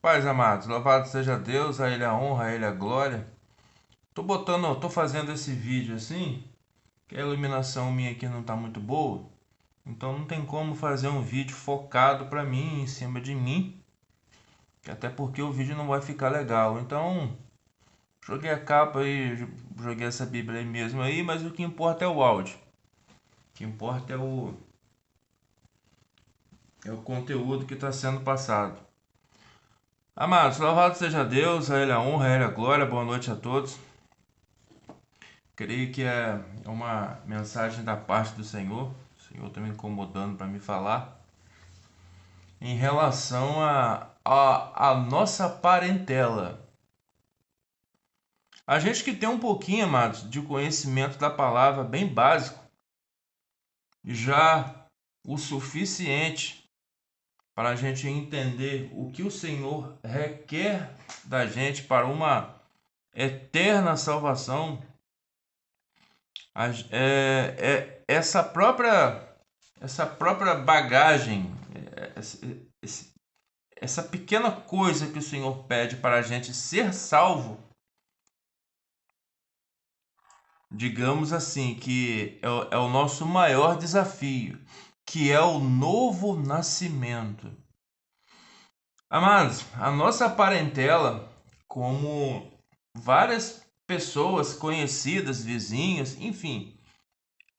Pais amados, louvado seja Deus, a Ele a honra, a Ele a glória. Tô fazendo esse vídeo assim, que a iluminação minha aqui não tá muito boa, então não tem como fazer um vídeo focado pra mim, em cima de mim, até porque o vídeo não vai ficar legal. Então, joguei a capa aí, joguei essa Bíblia aí mesmo aí, mas o que importa é o áudio. O que importa é o conteúdo que está sendo passado. Amados, louvado seja Deus, a Ele a honra, a Ele a glória. Boa noite a todos. Creio que é uma mensagem da parte do Senhor. O Senhor está me incomodando para me falar em relação a nossa parentela. A gente que tem um pouquinho, amados, de conhecimento da palavra bem básico, já o suficiente para a gente entender o que o Senhor requer da gente para uma eterna salvação. Essa própria bagagem, essa pequena coisa que o Senhor pede para a gente ser salvo, digamos assim, que é o nosso maior desafio, que é o novo nascimento. Amados, a nossa parentela, como várias pessoas conhecidas, vizinhos, enfim,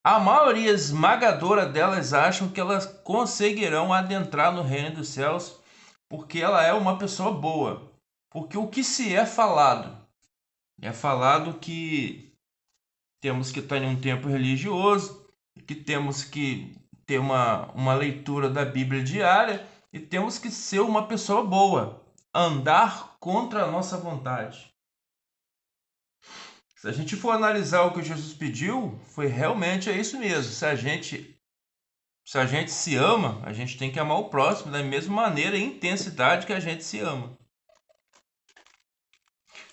a maioria esmagadora delas acham que elas conseguirão adentrar no reino dos céus porque ela é uma pessoa boa. Porque o que se é falado? É falado que temos que estar em um tempo religioso, que temos que ter uma leitura da Bíblia diária e temos que ser uma pessoa boa, andar contra a nossa vontade. Se a gente for analisar o que Jesus pediu, foi realmente isso mesmo. Se a gente se ama, a gente tem que amar o próximo da mesma maneira e intensidade que a gente se ama.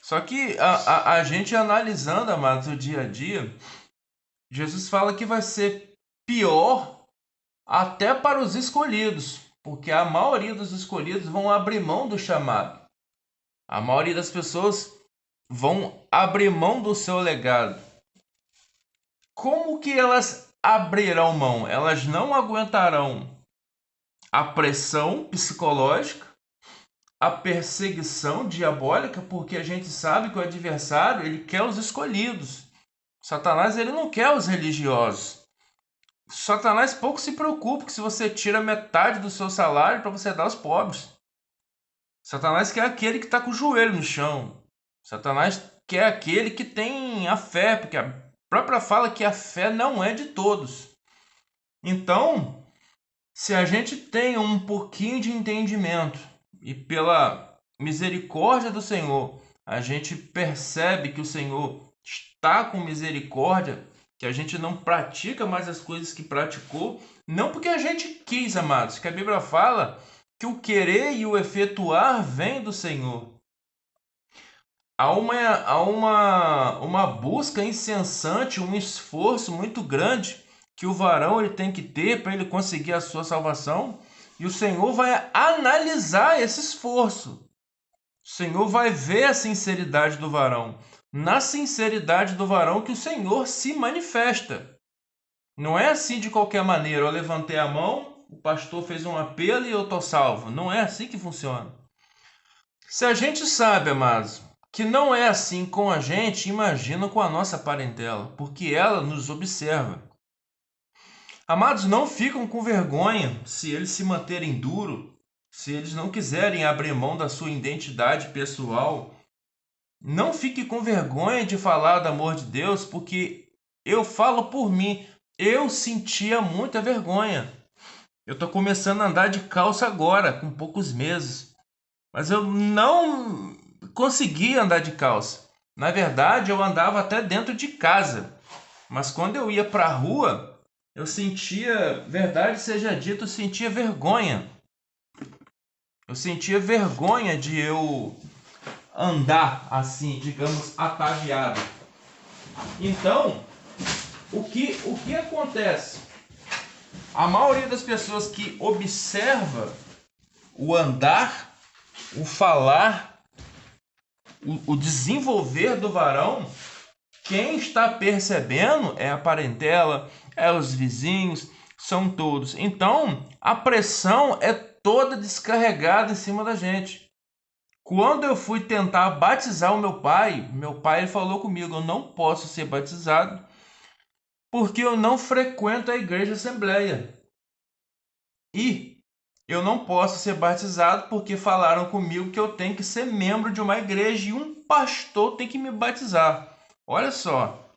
Só que a gente analisando, amados, o dia a dia, Jesus fala que vai ser pior até para os escolhidos, porque a maioria dos escolhidos vão abrir mão do chamado. A maioria das pessoas vão abrir mão do seu legado. Como que elas abrirão mão? Elas não aguentarão a pressão psicológica, a perseguição diabólica, porque a gente sabe que o adversário, ele quer os escolhidos. Satanás, ele não quer os religiosos. Satanás pouco se preocupa que se você tira metade do seu salário para você dar aos pobres. Satanás quer aquele que está com o joelho no chão. Satanás quer aquele que tem a fé, porque a própria fala que a fé não é de todos. Então, se a gente tem um pouquinho de entendimento e pela misericórdia do Senhor, a gente percebe que o Senhor está com misericórdia, que a gente não pratica mais as coisas que praticou, não porque a gente quis, amados, que a Bíblia fala que o querer e o efetuar vem do Senhor. Há uma busca incessante, um esforço muito grande que o varão ele tem que ter para ele conseguir a sua salvação, e o Senhor vai analisar esse esforço. O Senhor vai ver a sinceridade do varão. Na sinceridade do varão que o Senhor se manifesta. Não é assim de qualquer maneira. Eu levantei a mão, o pastor fez um apelo e eu estou salvo. Não é assim que funciona. Se a gente sabe, amados, que não é assim com a gente, imagina com a nossa parentela, porque ela nos observa. Amados, não ficam com vergonha se eles se manterem duro, se eles não quiserem abrir mão da sua identidade pessoal. Não fique com vergonha de falar do amor de Deus, porque eu falo por mim, eu sentia muita vergonha. Eu estou começando a andar de calça agora, com poucos meses, mas eu não conseguia andar de calça. Na verdade, eu andava até dentro de casa, mas quando eu ia para a rua, eu sentia, verdade seja dito, eu sentia vergonha. Eu sentia vergonha de eu andar assim, digamos, ataviado. Então, o que acontece? A maioria das pessoas que observa o andar o falar, o desenvolver do varão, quem está percebendo é a parentela, é os vizinhos, são todos. Então, a pressão é toda descarregada em cima da gente. Quando eu fui tentar batizar o meu pai ele falou comigo, eu não posso ser batizado porque eu não frequento a igreja Assembleia. E eu não posso ser batizado porque falaram comigo que eu tenho que ser membro de uma igreja e um pastor tem que me batizar. Olha só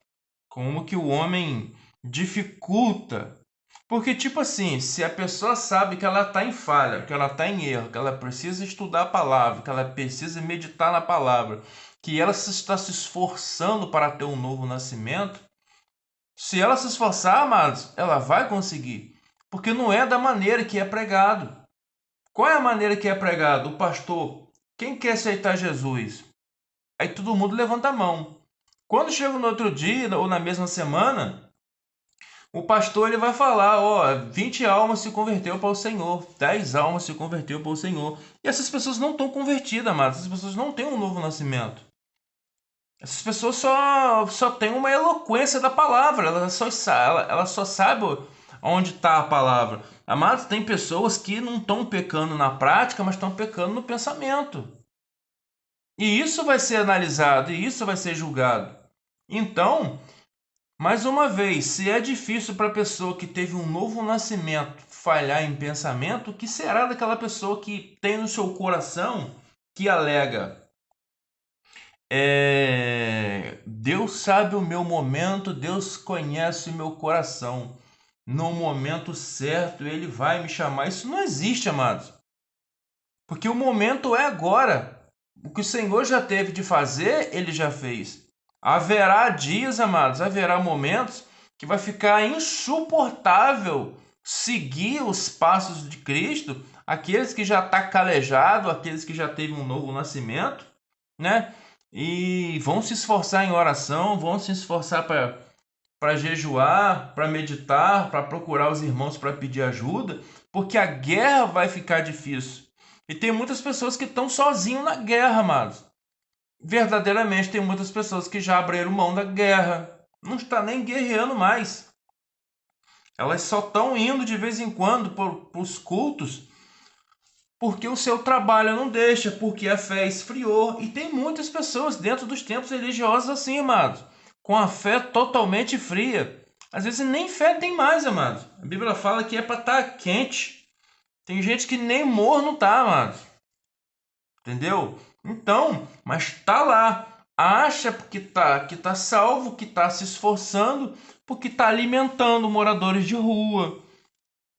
como que o homem dificulta. Porque, tipo assim, se a pessoa sabe que ela está em falha, que ela está em erro, que ela precisa estudar a palavra, que ela precisa meditar na palavra, que ela está se esforçando para ter um novo nascimento, se ela se esforçar, amados, ela vai conseguir. Porque não é da maneira que é pregado. Qual é a maneira que é pregado? O pastor, quem quer aceitar Jesus? Aí todo mundo levanta a mão. Quando chega no outro dia ou na mesma semana, o pastor ele vai falar, ó, 20 almas se converteu para o Senhor, 10 almas se converteu para o Senhor. E essas pessoas não estão convertidas, amados. Essas pessoas não têm um novo nascimento. Essas pessoas só têm uma eloquência da palavra. Ela só sabe onde está a palavra. Amados, tem pessoas que não estão pecando na prática, mas estão pecando no pensamento. E isso vai ser analisado, e isso vai ser julgado. Então, mais uma vez, se é difícil para a pessoa que teve um novo nascimento falhar em pensamento, o que será daquela pessoa que tem no seu coração que alega: Deus sabe o meu momento, Deus conhece o meu coração. No momento certo, Ele vai me chamar. Isso não existe, amados. Porque o momento é agora. O que o Senhor já teve de fazer, Ele já fez. Haverá dias, amados, haverá momentos que vai ficar insuportável seguir os passos de Cristo, aqueles que já estão calejados, aqueles que já teve um novo nascimento, né? E vão se esforçar em oração, vão se esforçar para jejuar, para meditar, para procurar os irmãos para pedir ajuda, porque a guerra vai ficar difícil. E tem muitas pessoas que estão sozinhos na guerra, amados. Verdadeiramente, tem muitas pessoas que já abriram mão da guerra, não está nem guerreando mais. Elas só estão indo de vez em quando para os cultos porque o seu trabalho não deixa, porque a fé esfriou. E tem muitas pessoas dentro dos templos religiosos assim, amados, com a fé totalmente fria. Às vezes nem fé tem mais, amados. A Bíblia fala que é para estar quente. Tem gente que nem morno tá, amados. Entendeu? Então, mas tá lá. Acha que tá salvo, que tá se esforçando, porque tá alimentando moradores de rua.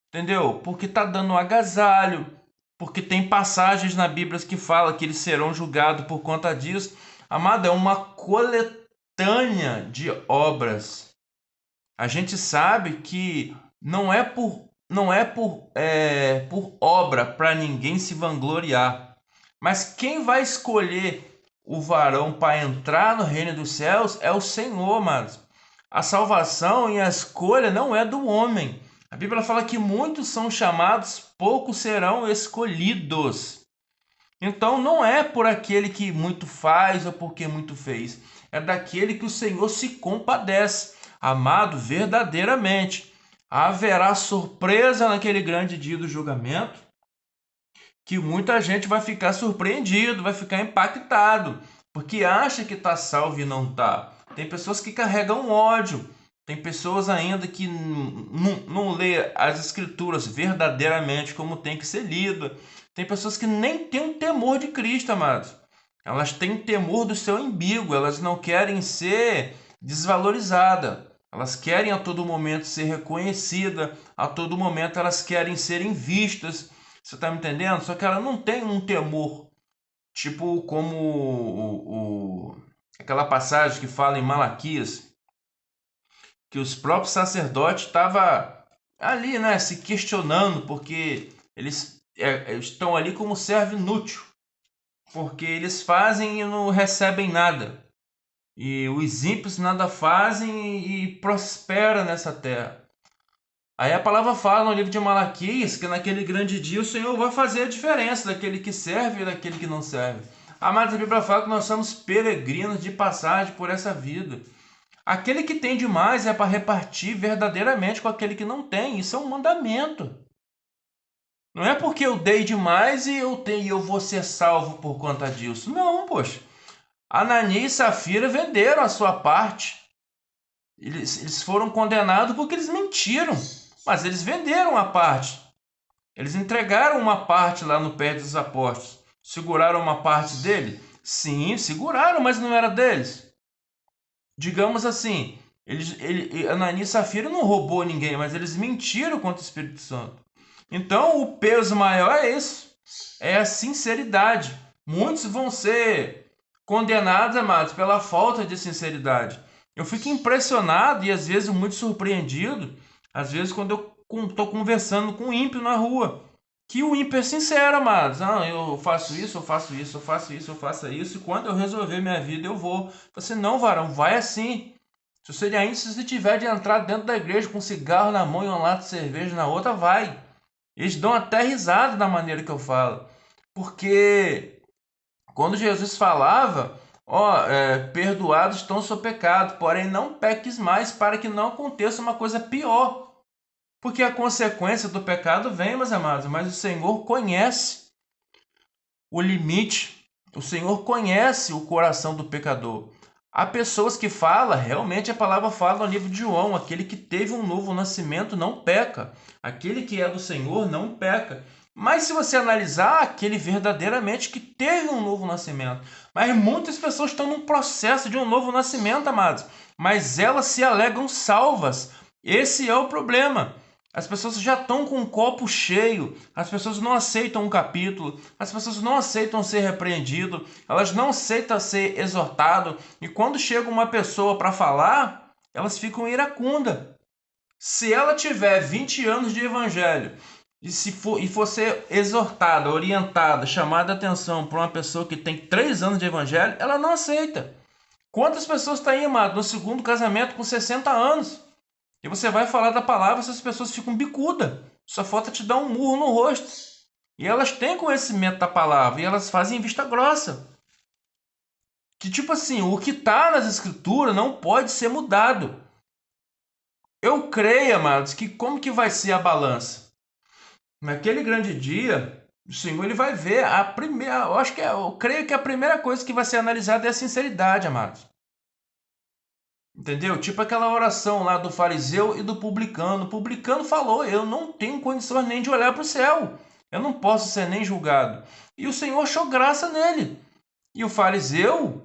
Entendeu? Porque tá dando um agasalho, porque tem passagens na Bíblia que fala que eles serão julgados por conta disso. Amado, é uma coletânea de obras. A gente sabe que não é por obra para ninguém se vangloriar. Mas quem vai escolher o varão para entrar no reino dos céus é o Senhor, amados. A salvação e a escolha não é do homem. A Bíblia fala que muitos são chamados, poucos serão escolhidos. Então não é por aquele que muito faz ou porque muito fez. É daquele que o Senhor se compadece. Amado, verdadeiramente, haverá surpresa naquele grande dia do julgamento, que muita gente vai ficar surpreendido, vai ficar impactado, porque acha que está salvo e não está. Tem pessoas que carregam ódio, tem pessoas ainda que não lê as escrituras verdadeiramente como tem que ser lida. Tem pessoas que nem têm um temor de Cristo, amados. Elas têm temor do seu umbigo, elas não querem ser desvalorizadas. Elas querem a todo momento ser reconhecidas, a todo momento elas querem serem vistas. Você está me entendendo? Só que ela não tem um temor, tipo como aquela passagem que fala em Malaquias, que os próprios sacerdotes estavam ali, né, se questionando, porque eles estão ali como servo inútil, porque eles fazem e não recebem nada. E os ímpios nada fazem e prosperam nessa terra. Aí a palavra fala no livro de Malaquias que naquele grande dia o Senhor vai fazer a diferença daquele que serve e daquele que não serve. Amados, a Bíblia fala que nós somos peregrinos de passagem por essa vida. Aquele que tem demais é para repartir verdadeiramente com aquele que não tem. Isso é um mandamento. Não é porque eu dei demais e eu vou ser salvo por conta disso. Não, poxa. Ananias e Safira venderam a sua parte. Eles foram condenados porque eles mentiram. Mas eles venderam a parte. Eles entregaram uma parte lá no pé dos apóstolos. Seguraram uma parte dele? Sim, seguraram, mas não era deles. Digamos assim, Ananias e Safira não roubou ninguém, mas eles mentiram contra o Espírito Santo. Então, o peso maior é isso. É a sinceridade. Muitos vão ser condenados, amados, pela falta de sinceridade. Eu fico impressionado e às vezes muito surpreendido, às vezes quando eu estou conversando com um ímpio na rua, que o ímpio é sincero, amados. Ah, eu faço isso, eu faço isso, eu faço isso, eu faço isso, e quando eu resolver minha vida eu vou. Você não, varão, vai assim. Se você ainda se você tiver de entrar dentro da igreja com um cigarro na mão e um lata de cerveja na outra, vai. Eles dão até risada da maneira que eu falo. Porque quando Jesus falava, perdoados estão o seu pecado, porém não peques mais para que não aconteça uma coisa pior. Porque a consequência do pecado vem, meus amados, mas o Senhor conhece o limite, o Senhor conhece o coração do pecador. Há pessoas que falam, realmente a palavra fala no livro de João, aquele que teve um novo nascimento não peca, aquele que é do Senhor não peca. Mas se você analisar, aquele verdadeiramente que teve um novo nascimento. Mas muitas pessoas estão num processo de um novo nascimento, amados, mas elas se alegam salvas. Esse é o problema. As pessoas já estão com um copo cheio, as pessoas não aceitam um capítulo, as pessoas não aceitam ser repreendido, elas não aceitam ser exortado, e quando chega uma pessoa para falar, elas ficam iracunda. Se ela tiver 20 anos de evangelho e for ser exortada, orientada, chamada a atenção por uma pessoa que tem 3 anos de evangelho, ela não aceita. Quantas pessoas estão aí, amado, no segundo casamento com 60 anos? E você vai falar da palavra, essas pessoas ficam bicuda. Só falta te dar um murro no rosto. E elas têm conhecimento da palavra e elas fazem vista grossa. Que tipo assim, o que está nas escrituras não pode ser mudado. Eu creio, amados, que como que vai ser a balança? Naquele grande dia, o Senhor ele vai ver a primeira, eu creio que a primeira coisa que vai ser analisada é a sinceridade, amados. Entendeu? Tipo aquela oração lá do fariseu e do publicano. O publicano falou: eu não tenho condições nem de olhar para o céu. Eu não posso ser nem julgado. E o Senhor achou graça nele. E o fariseu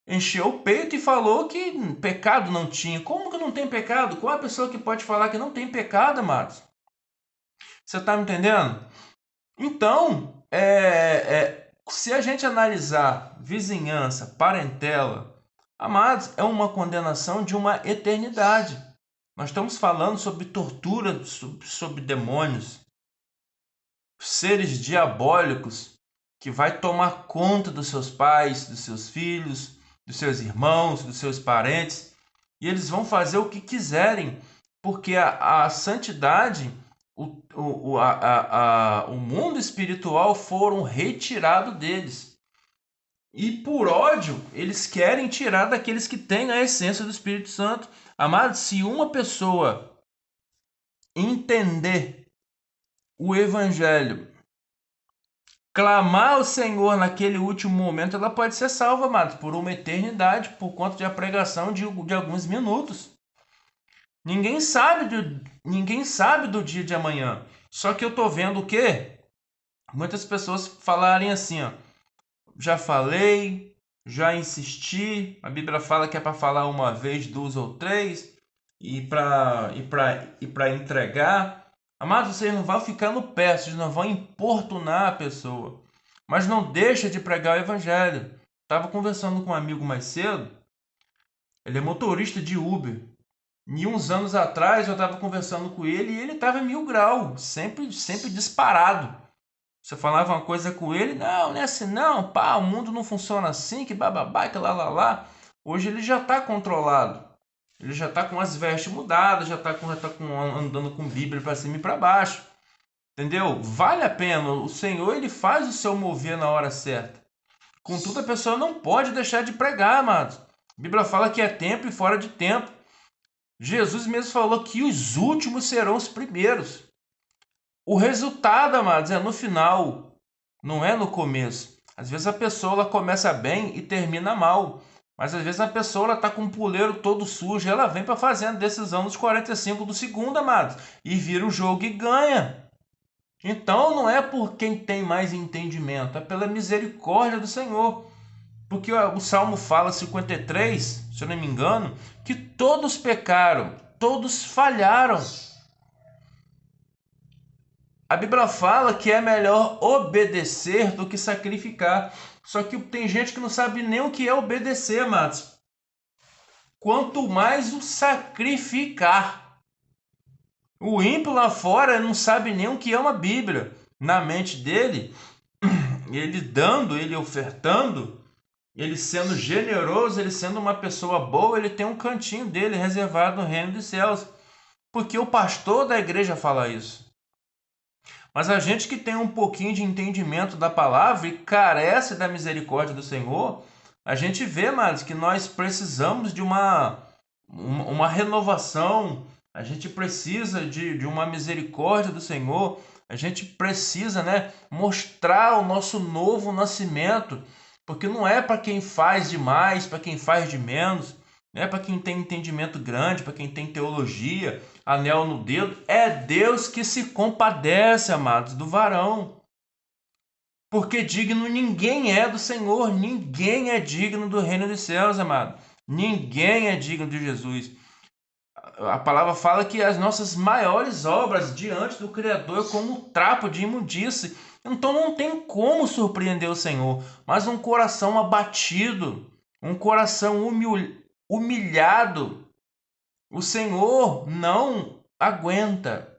encheu o peito e falou que pecado não tinha. Como que não tem pecado? Qual é a pessoa que pode falar que não tem pecado, amados? Você está me entendendo? Então, se a gente analisar vizinhança, parentela, amados, é uma condenação de uma eternidade. Nós estamos falando sobre tortura, sobre demônios, seres diabólicos que vai tomar conta dos seus pais, dos seus filhos, dos seus irmãos, dos seus parentes, e eles vão fazer o que quiserem, porque a santidade, o mundo espiritual foram retirados deles. E por ódio, eles querem tirar daqueles que têm a essência do Espírito Santo. Amado, se uma pessoa entender o Evangelho, clamar ao Senhor naquele último momento, ela pode ser salva, amado, por uma eternidade, por conta da pregação de alguns minutos. Ninguém sabe do dia de amanhã. Só que eu tô vendo o quê? Muitas pessoas falarem assim, ó, já falei, já insisti, a Bíblia fala que é para falar uma vez, duas ou três, e para entregar. Amados, vocês não vão ficar no pé, vocês não vão importunar a pessoa. Mas não deixa de pregar o evangelho. Estava conversando com um amigo mais cedo, ele é motorista de Uber. E uns anos atrás eu estava conversando com ele e ele estava em 1000 graus, sempre disparado. Você falava uma coisa com ele, não é assim não, pá, o mundo não funciona assim, que bababá, que lá. Hoje ele já está controlado. Ele já está com as vestes mudadas, já está andando com Bíblia para cima e para baixo. Entendeu? Vale a pena. O Senhor, ele faz o seu mover na hora certa. Contudo, a pessoa não pode deixar de pregar, amados. A Bíblia fala que é tempo e fora de tempo. Jesus mesmo falou que os últimos serão os primeiros. O resultado, amados, é no final, não é no começo. Às vezes a pessoa ela começa bem e termina mal. Mas às vezes a pessoa está com o puleiro todo sujo, ela vem para fazer a decisão nos 45 do segundo, amados, e vira o jogo e ganha. Então não é por quem tem mais entendimento, é pela misericórdia do Senhor. Porque o Salmo fala 53, se eu não me engano, que todos pecaram, todos falharam. A Bíblia fala que é melhor obedecer do que sacrificar. Só que tem gente que não sabe nem o que é obedecer, amados. Quanto mais o sacrificar. O ímpio lá fora não sabe nem o que é uma Bíblia. Na mente dele, ele dando, ele ofertando, ele sendo generoso, ele sendo uma pessoa boa, ele tem um cantinho dele reservado no reino dos céus. Porque o pastor da igreja fala isso. Mas a gente que tem um pouquinho de entendimento da palavra e carece da misericórdia do Senhor, a gente vê, amados, que nós precisamos de uma renovação, a gente precisa de uma misericórdia do Senhor, a gente precisa, né, mostrar o nosso novo nascimento, porque não é para quem faz demais, para quem faz de menos, não é para quem tem entendimento grande, para quem tem teologia, anel no dedo. É Deus que se compadece, amados, do varão. Porque digno ninguém é do Senhor, ninguém é digno do reino dos céus, amado. Ninguém é digno de Jesus. A palavra fala que as nossas maiores obras diante do Criador é como um trapo de imundície. Então não tem como surpreender o Senhor. Mas um coração abatido, um coração humilhado, o Senhor não aguenta.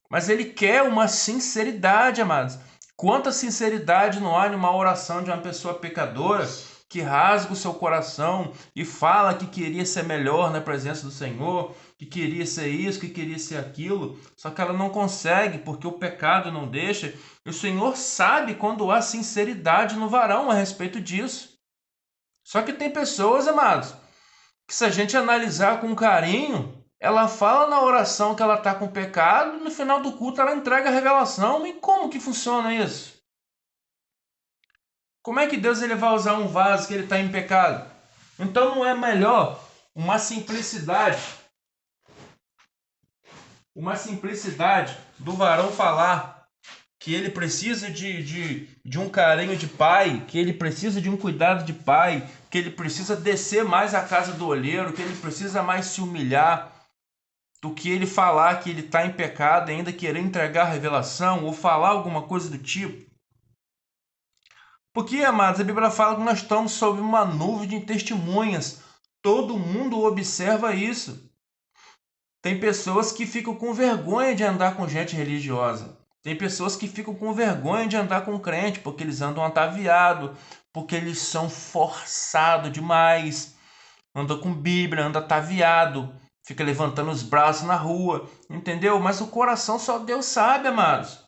Mas Ele quer uma sinceridade, amados. Quanta sinceridade não há numa oração de uma pessoa pecadora que rasga o seu coração e fala que queria ser melhor na presença do Senhor, que queria ser isso, que queria ser aquilo, só que ela não consegue porque o pecado não deixa. E o Senhor sabe quando há sinceridade no varão a respeito disso. Só que tem pessoas, amados, que se a gente analisar com carinho, ela fala na oração que ela está com pecado, no final do culto ela entrega a revelação. E como que funciona isso? Como é que Deus ele vai usar um vaso que ele está em pecado? Então não é melhor uma simplicidade do varão falar que ele precisa de um carinho de pai, que ele precisa de um cuidado de pai, que ele precisa descer mais à casa do olheiro, que ele precisa mais se humilhar, do que ele falar que ele está em pecado e ainda querer entregar a revelação ou falar alguma coisa do tipo. Porque, amados, a Bíblia fala que nós estamos sob uma nuvem de testemunhas. Todo mundo observa isso. Tem pessoas que ficam com vergonha de andar com gente religiosa. Tem pessoas que ficam com vergonha de andar com crente, porque eles andam ataviados, porque eles são forçados demais. Anda com Bíblia, anda ataviado, fica levantando os braços na rua, entendeu? Mas o coração só Deus sabe, amados.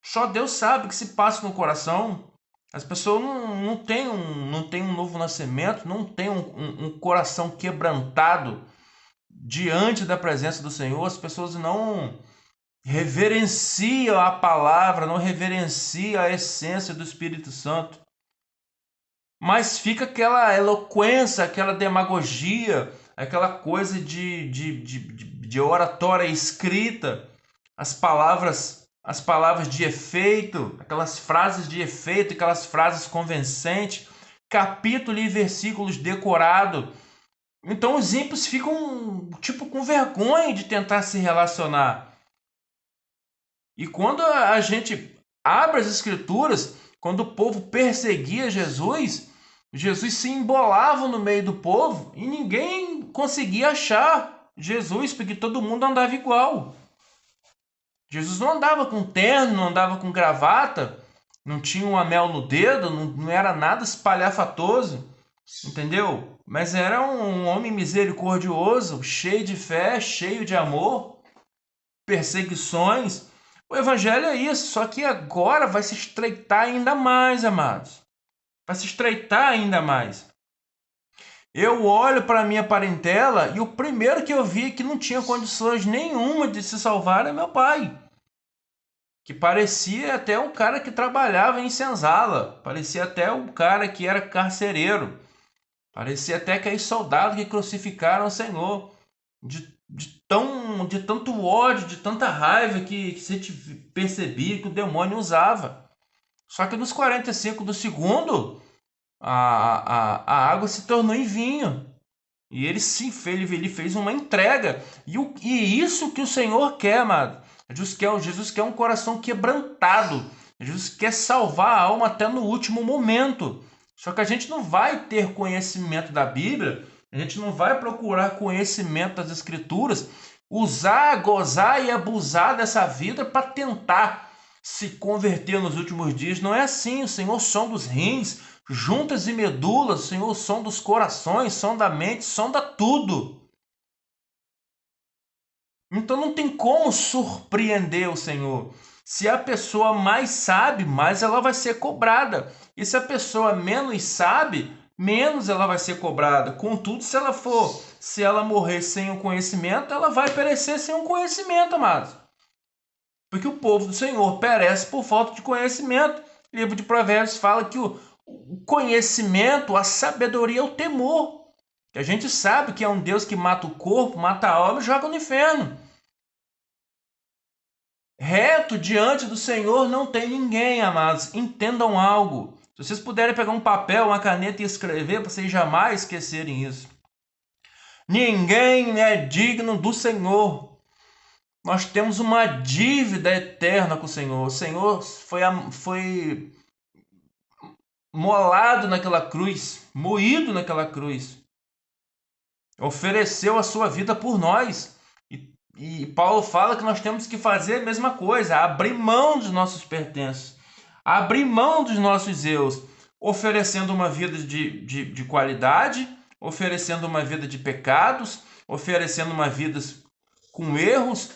Só Deus sabe o que se passa no coração. As pessoas não têm um novo nascimento, não têm um coração quebrantado diante da presença do Senhor. As pessoas não reverenciam a palavra, não reverenciam a essência do Espírito Santo. Mas fica aquela eloquência, aquela demagogia, aquela coisa de oratória escrita, as palavras de efeito, aquelas frases de efeito, aquelas frases convincentes, capítulo e versículos decorados. Então os ímpios ficam tipo com vergonha de tentar se relacionar. E quando a gente abre as escrituras, quando o povo perseguia Jesus, Jesus se embolava no meio do povo e ninguém conseguia achar Jesus, porque todo mundo andava igual. Jesus não andava com terno, não andava com gravata, não tinha um anel no dedo, não era nada espalhafatoso. entendeu? Mas era um homem misericordioso, cheio de fé, cheio de amor, perseguições. O evangelho é isso, só que agora vai se estreitar ainda mais, amados. Vai se estreitar ainda mais. Eu olho para a minha parentela e o primeiro que eu vi que não tinha condições nenhuma de se salvar é meu pai. Que parecia até um cara que trabalhava em senzala. Parecia até um cara que era carcereiro. Parecia até aqueles soldados que crucificaram o Senhor. De tanto ódio, de tanta raiva que você percebia que o demônio usava. Só que nos 45 do segundo, a água se tornou em vinho. E ele sim fez, ele fez uma entrega. E isso que o Senhor quer, amado. Jesus quer um coração quebrantado. Jesus quer salvar a alma até no último momento. Só que a gente não vai ter conhecimento da Bíblia, a gente não vai procurar conhecimento das Escrituras, usar, gozar e abusar dessa vida para tentar se converter nos últimos dias. Não é assim. O Senhor som dos rins, juntas e medulas, o Senhor som dos corações, som da mente, sonda tudo. Então não tem como surpreender o Senhor. Se a pessoa mais sabe, mais ela vai ser cobrada. E se a pessoa menos sabe, menos ela vai ser cobrada. Contudo, se ela morrer sem o conhecimento, ela vai perecer sem o conhecimento, amados. Porque o povo do Senhor perece por falta de conhecimento. O livro de Provérbios fala que o conhecimento, a sabedoria é o temor. Que a gente sabe que é um Deus que mata o corpo, mata a alma e joga no inferno. Reto diante do Senhor não tem ninguém, amados. Entendam algo. Se vocês puderem pegar um papel, uma caneta e escrever, para vocês jamais esquecerem isso. Ninguém é digno do Senhor. Nós temos uma dívida eterna com o Senhor. O Senhor foi molado naquela cruz, moído naquela cruz. Ofereceu a sua vida por nós. E Paulo fala que nós temos que fazer a mesma coisa, abrir mão dos nossos pertences, abrir mão dos nossos erros, oferecendo uma vida de qualidade, oferecendo uma vida de pecados, oferecendo uma vida com erros,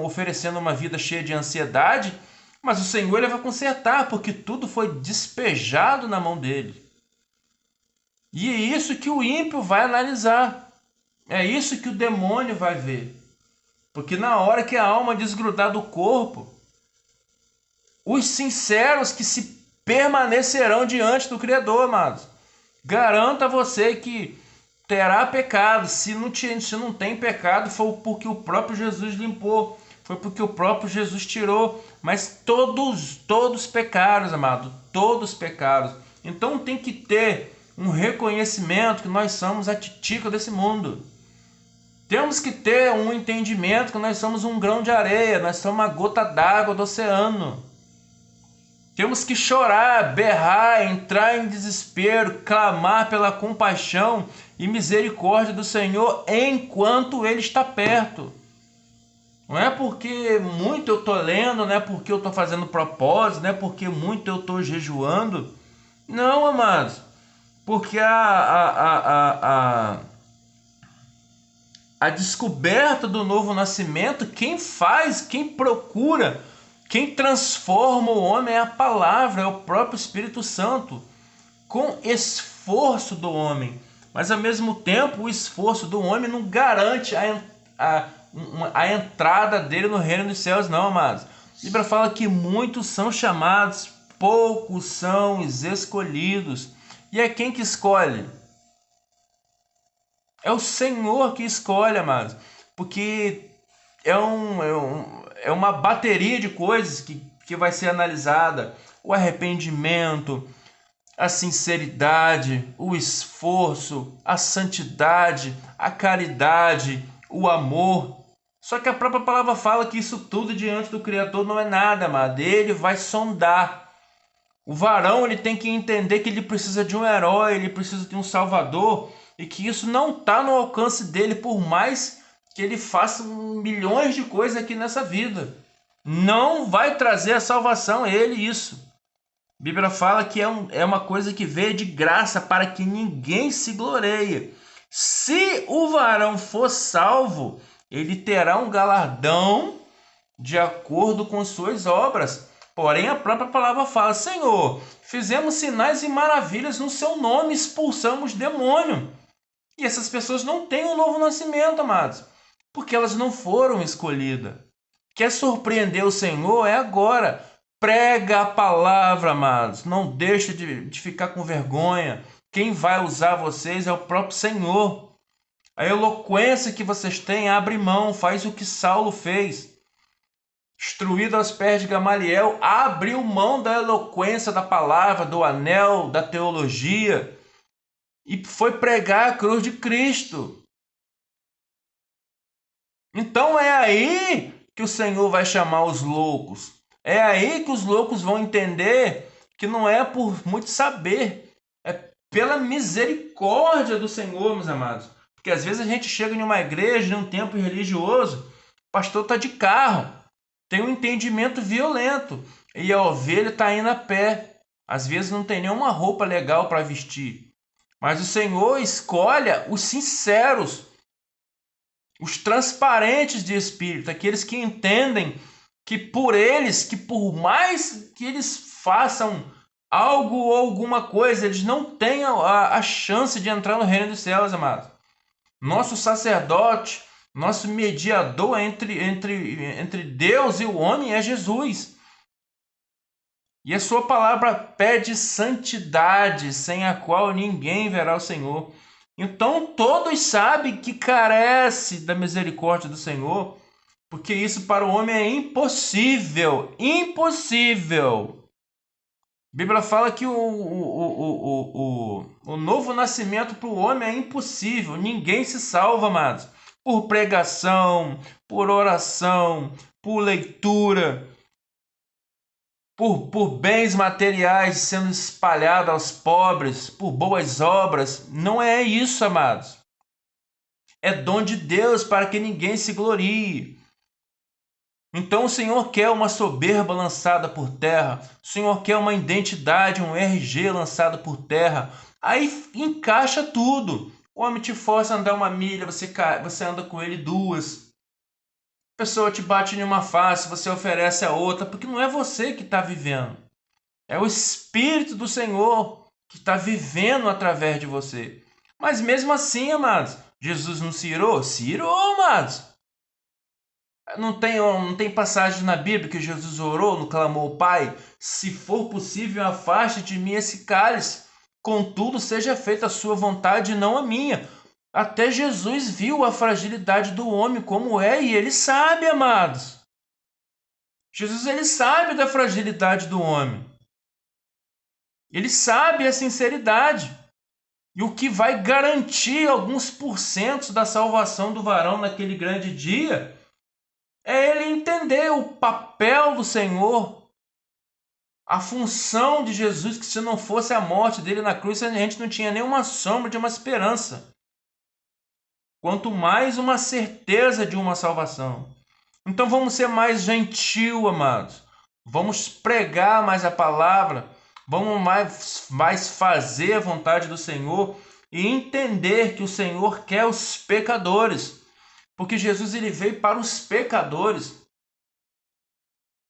oferecendo uma vida cheia de ansiedade, mas o Senhor ele vai consertar, porque tudo foi despejado na mão dele. E é isso que o ímpio vai analisar. É isso que o demônio vai ver. Porque na hora que a alma desgrudar do corpo, os sinceros que se permanecerão diante do Criador, amados. Garanto a você que terá pecado. Se não tem pecado, foi porque o próprio Jesus limpou. Foi porque o próprio Jesus tirou. Mas todos pecaram, amado. Todos pecaram. Então tem que ter um reconhecimento que nós somos a titica desse mundo. Temos que ter um entendimento que nós somos um grão de areia, nós somos uma gota d'água do oceano. Temos que chorar, berrar, entrar em desespero, clamar pela compaixão e misericórdia do Senhor enquanto Ele está perto. Não é porque muito eu estou lendo, não é porque eu estou fazendo propósito, não é porque muito eu estou jejuando. Não, amados. Porque a descoberta do novo nascimento, quem faz, quem procura, quem transforma o homem é a palavra, é o próprio Espírito Santo, com esforço do homem. Mas ao mesmo tempo, o esforço do homem não garante a entrada dele no reino dos céus, não, amados. A Bíblia fala que muitos são chamados, poucos são os escolhidos. E é quem que escolhe? É o Senhor que escolhe, amados. Porque é uma bateria de coisas que vai ser analisada. O arrependimento, a sinceridade, o esforço, a santidade, a caridade, o amor. Só que a própria palavra fala que isso tudo diante do Criador não é nada, amado. Ele vai sondar. O varão ele tem que entender que ele precisa de um herói, ele precisa de um salvador, e que isso não está no alcance dele, por mais que ele faça milhões de coisas aqui nessa vida. Não vai trazer a salvação a ele isso. A Bíblia fala que é uma coisa que veio de graça para que ninguém se glorie. Se o varão for salvo, ele terá um galardão de acordo com suas obras. Porém, a própria palavra fala: Senhor, fizemos sinais e maravilhas no seu nome, expulsamos demônio. E essas pessoas não têm um novo nascimento, amados, porque elas não foram escolhidas. Quer surpreender o Senhor? É agora. Prega a palavra, amados. Não deixa de ficar com vergonha. Quem vai usar vocês é o próprio Senhor. A eloquência que vocês têm, abre mão, faz o que Saulo fez. Instruído aos pés de Gamaliel, abriu mão da eloquência da palavra, do anel, da teologia, e foi pregar a cruz de Cristo. Então é aí que o Senhor vai chamar os loucos. É aí que os loucos vão entender que não é por muito saber, é pela misericórdia do Senhor, meus amados. Porque às vezes a gente chega em uma igreja, em um templo religioso, o pastor está de carro, tem um entendimento violento e a ovelha está indo a pé. Às vezes não tem nenhuma roupa legal para vestir. Mas o Senhor escolhe os sinceros, os transparentes de espírito, aqueles que entendem que por eles, que por mais que eles façam algo ou alguma coisa, eles não têm a chance de entrar no reino dos céus, amados. Nosso sacerdote, nosso mediador entre Deus e o homem é Jesus. E a sua palavra pede santidade, sem a qual ninguém verá o Senhor. Então todos sabem que carece da misericórdia do Senhor, porque isso para o homem é impossível. Impossível. A Bíblia fala que o novo nascimento para o homem é impossível. Ninguém se salva, amados. Por pregação, por oração, por leitura, por bens materiais sendo espalhados aos pobres, por boas obras. Não é isso, amados. É dom de Deus para que ninguém se glorie. Então o Senhor quer uma soberba lançada por terra. O Senhor quer uma identidade, um RG lançado por terra. Aí encaixa tudo. O homem te força a andar 1 milha, você anda com ele 2. A pessoa te bate em uma face, você oferece a outra, porque não é você que está vivendo. É o Espírito do Senhor que está vivendo através de você. Mas mesmo assim, amados, Jesus não se irou? Se irou, amados. Não tem passagem na Bíblia que Jesus orou, no clamou: Pai, se for possível, afaste de mim esse cálice. Contudo, seja feita a sua vontade e não a minha. Até Jesus viu a fragilidade do homem como é e ele sabe, amados. Jesus, ele sabe da fragilidade do homem. Ele sabe a sinceridade. E o que vai garantir alguns porcentos da salvação do varão naquele grande dia é ele entender o papel do Senhor, a função de Jesus, que se não fosse a morte dele na cruz, a gente não tinha nenhuma sombra de uma esperança. Quanto mais uma certeza de uma salvação. Então vamos ser mais gentil, amados. Vamos pregar mais a palavra. Vamos mais fazer a vontade do Senhor e entender que o Senhor quer os pecadores. Porque Jesus ele veio para os pecadores.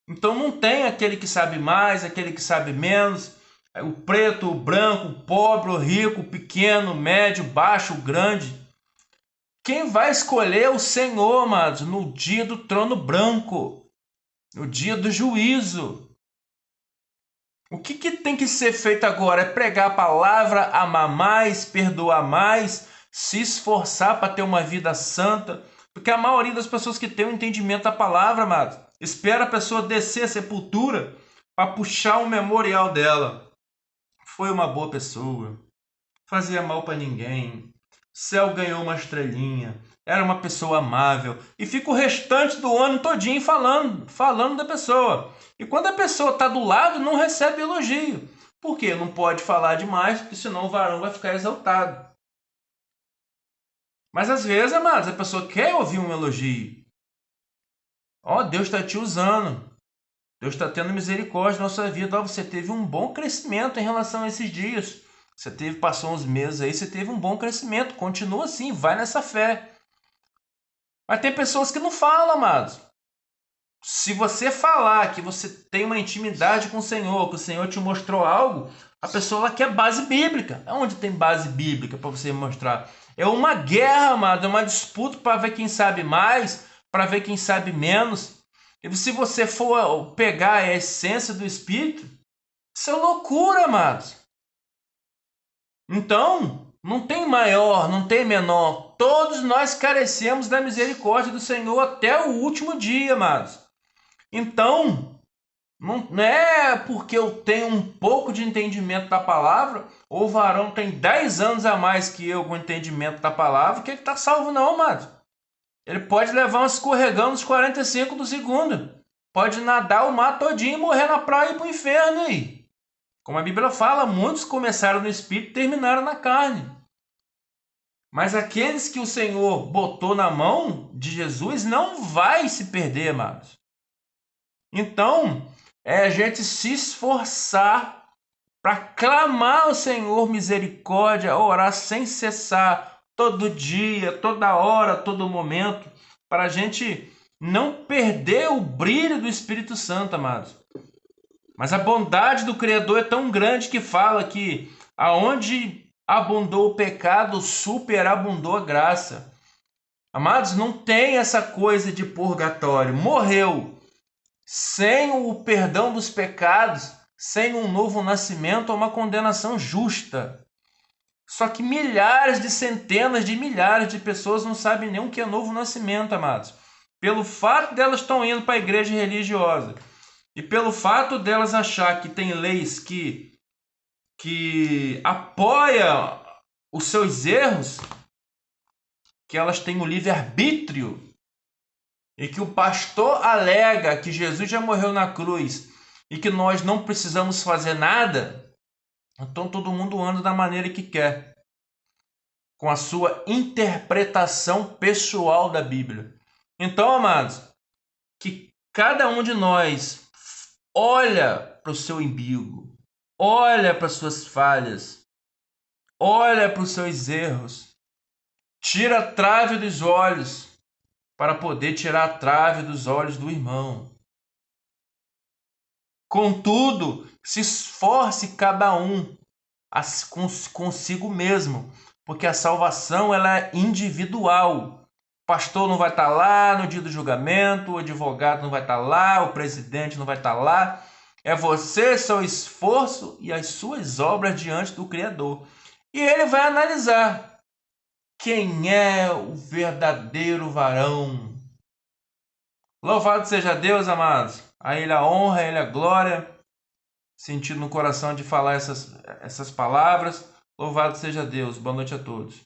Então não tem aquele que sabe mais, aquele que sabe menos, o preto, o branco, o pobre, o rico, o pequeno, o médio, o baixo, o grande. Quem vai escolher é o Senhor, amados, no dia do trono branco, no dia do juízo. O que tem que ser feito agora? É pregar a palavra, amar mais, perdoar mais, se esforçar para ter uma vida santa. Porque a maioria das pessoas que tem o entendimento da palavra, amados, espera a pessoa descer a sepultura para puxar o memorial dela. Foi uma boa pessoa, fazia mal para ninguém, céu ganhou uma estrelinha, era uma pessoa amável. E fica o restante do ano todinho falando da pessoa. E quando a pessoa está do lado, não recebe elogio. Por quê? Não pode falar demais, porque senão o varão vai ficar exaltado. Mas às vezes, amados, a pessoa quer ouvir um elogio. Ó, Deus está te usando. Deus está tendo misericórdia na nossa vida. Ó, você teve um bom crescimento em relação a esses dias. Passou uns meses aí, você teve um bom crescimento. Continua assim, vai nessa fé. Mas tem pessoas que não falam, amados. Se você falar que você tem uma intimidade com o Senhor, que o Senhor te mostrou algo, a pessoa ela quer base bíblica. Onde tem base bíblica para você mostrar? É uma guerra, amado, é uma disputa para ver quem sabe mais, para ver quem sabe menos. E se você for pegar a essência do Espírito, isso é loucura, amados. Então, não tem maior, não tem menor. Todos nós carecemos da misericórdia do Senhor até o último dia, amados. Então, não é porque eu tenho um pouco de entendimento da palavra, ou o varão tem 10 anos a mais que eu com entendimento da palavra, que ele está salvo não, amado. Ele pode levar um escorregão nos 45 do segundo. Pode nadar o mar todinho e morrer na praia e ir para o inferno aí. Como a Bíblia fala, muitos começaram no Espírito e terminaram na carne. Mas aqueles que o Senhor botou na mão de Jesus não vai se perder, amados. Então, é a gente se esforçar para clamar ao Senhor misericórdia, orar sem cessar, todo dia, toda hora, todo momento, para a gente não perder o brilho do Espírito Santo, amados. Mas a bondade do Criador é tão grande que fala que aonde abundou o pecado, superabundou a graça. Amados, não tem essa coisa de purgatório. Morreu. Sem o perdão dos pecados, sem um novo nascimento, é uma condenação justa. Só que milhares de centenas de milhares de pessoas não sabem nem o que é novo nascimento, amados. Pelo fato delas estão indo para a igreja religiosa e pelo fato delas achar que tem leis que apoia os seus erros, que elas têm o livre-arbítrio, e que o pastor alega que Jesus já morreu na cruz e que nós não precisamos fazer nada, então todo mundo anda da maneira que quer, com a sua interpretação pessoal da Bíblia. Então, amados, que cada um de nós olha para o seu umbigo, olha para as suas falhas, olha para os seus erros, tira a trave dos olhos, para poder tirar a trave dos olhos do irmão. Contudo, se esforce cada um consigo mesmo, porque a salvação ela é individual. O pastor não vai estar lá no dia do julgamento, o advogado não vai estar lá, o presidente não vai estar lá. É você, seu esforço e as suas obras diante do Criador. E ele vai analisar quem é o verdadeiro varão. Louvado seja Deus, amados. A Ele a honra, a Ele a glória. Sentido no coração de falar essas palavras. Louvado seja Deus. Boa noite a todos.